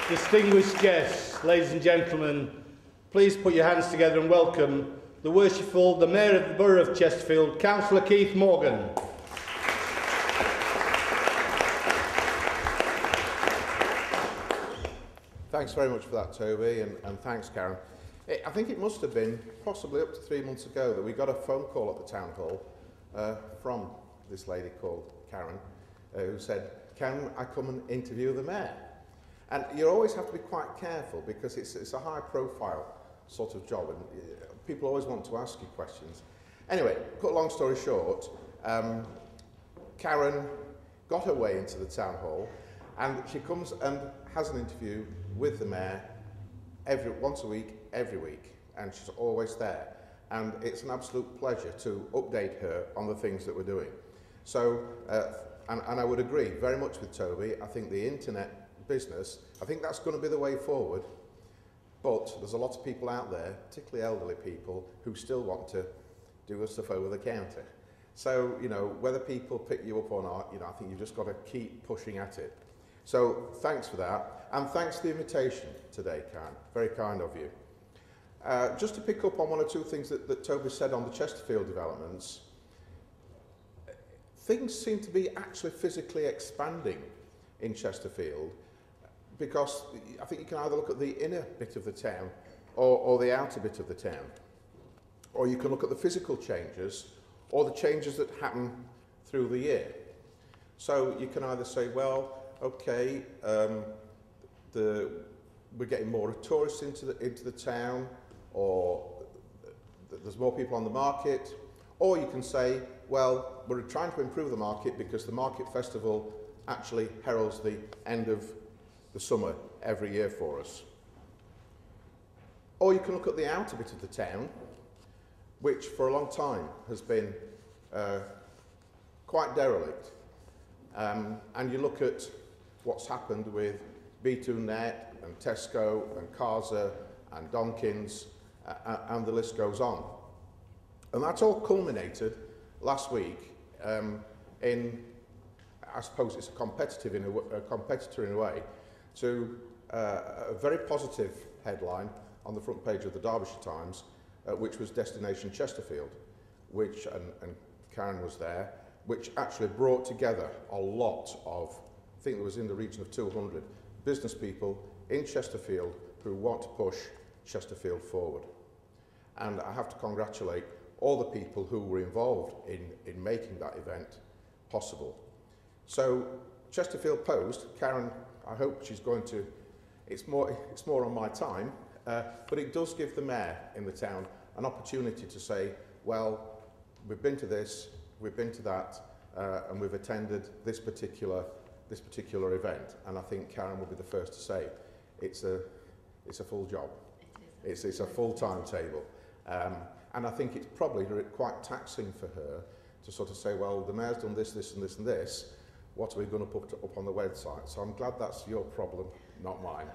Distinguished guests, ladies and gentlemen, please put your hands together and welcome the Worshipful, the Mayor of the Borough of Chesterfield, Cllr Keith Morgan. Thanks very much for that, Toby, and thanks, Karen. I think it must have been possibly up to 3 months ago that we got a phone call at the town hall from this lady called Karen, who said, "Can I come and interview the Mayor?" And you always have to be quite careful because it's a high-profile sort of job, and people always want to ask you questions. Anyway, cut a long story short, Karen got her way into the town hall, and she comes and has an interview with the Mayor once a week, every week, and she's always there. And it's an absolute pleasure to update her on the things that we're doing. So, and I would agree very much with Toby. I think the internet business, I think that's going to be the way forward. But there's a lot of people out there, particularly elderly people, who still want to do stuff over the counter. So, you know, whether people pick you up or not, you know, I think you've just got to keep pushing at it. So thanks for that, and thanks for the invitation today, Karen. Very kind of you. Just to pick up on one or two things that Toby said on the Chesterfield developments, things seem to be actually physically expanding in Chesterfield, because I think you can either look at the inner bit of the town or the outer bit of the town, or you can look at the physical changes or the changes that happen through the year. So you can either say, well, okay, we're getting more tourists into the town, or there's more people on the market, or you can say, well, we're trying to improve the market because the market festival actually heralds the end of the summer every year for us. Or you can look at the outer bit of the town, which for a long time has been quite derelict. And you look at what's happened with B2Net and Tesco and Cllr and Donkins, and the list goes on. And that's all culminated last week in, I suppose it's a competitor in a way, to a very positive headline on the front page of the Derbyshire Times, which was Destination Chesterfield, which, and Karen was there, which actually brought together a lot of, I think it was in the region of 200 business people in Chesterfield who want to push Chesterfield forward. And I have to congratulate all the people who were involved in making that event possible. So Chesterfield Post, Karen, I hope she's going to, it's more on my time, but it does give the Mayor in the town an opportunity to say, well, we've been to this, we've been to that, and we've attended this particular event. And I think Karen will be the first to say it's a full job. It's a full timetable. And I think it's probably quite taxing for her to sort of say, well, the Mayor's done this, this and this and this, what are we going to put up on the website? So I'm glad that's your problem, not mine.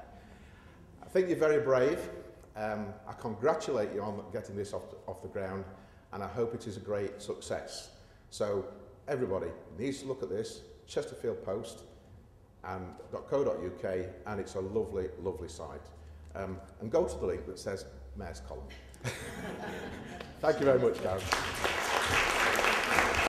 I think you're very brave. I congratulate you on getting this off the ground, and I hope it is a great success. So everybody needs to look at this, Chesterfield Post and .co.uk, and it's a lovely, lovely site. And go to the link that says Mayor's Column. Thank you very much, Karen.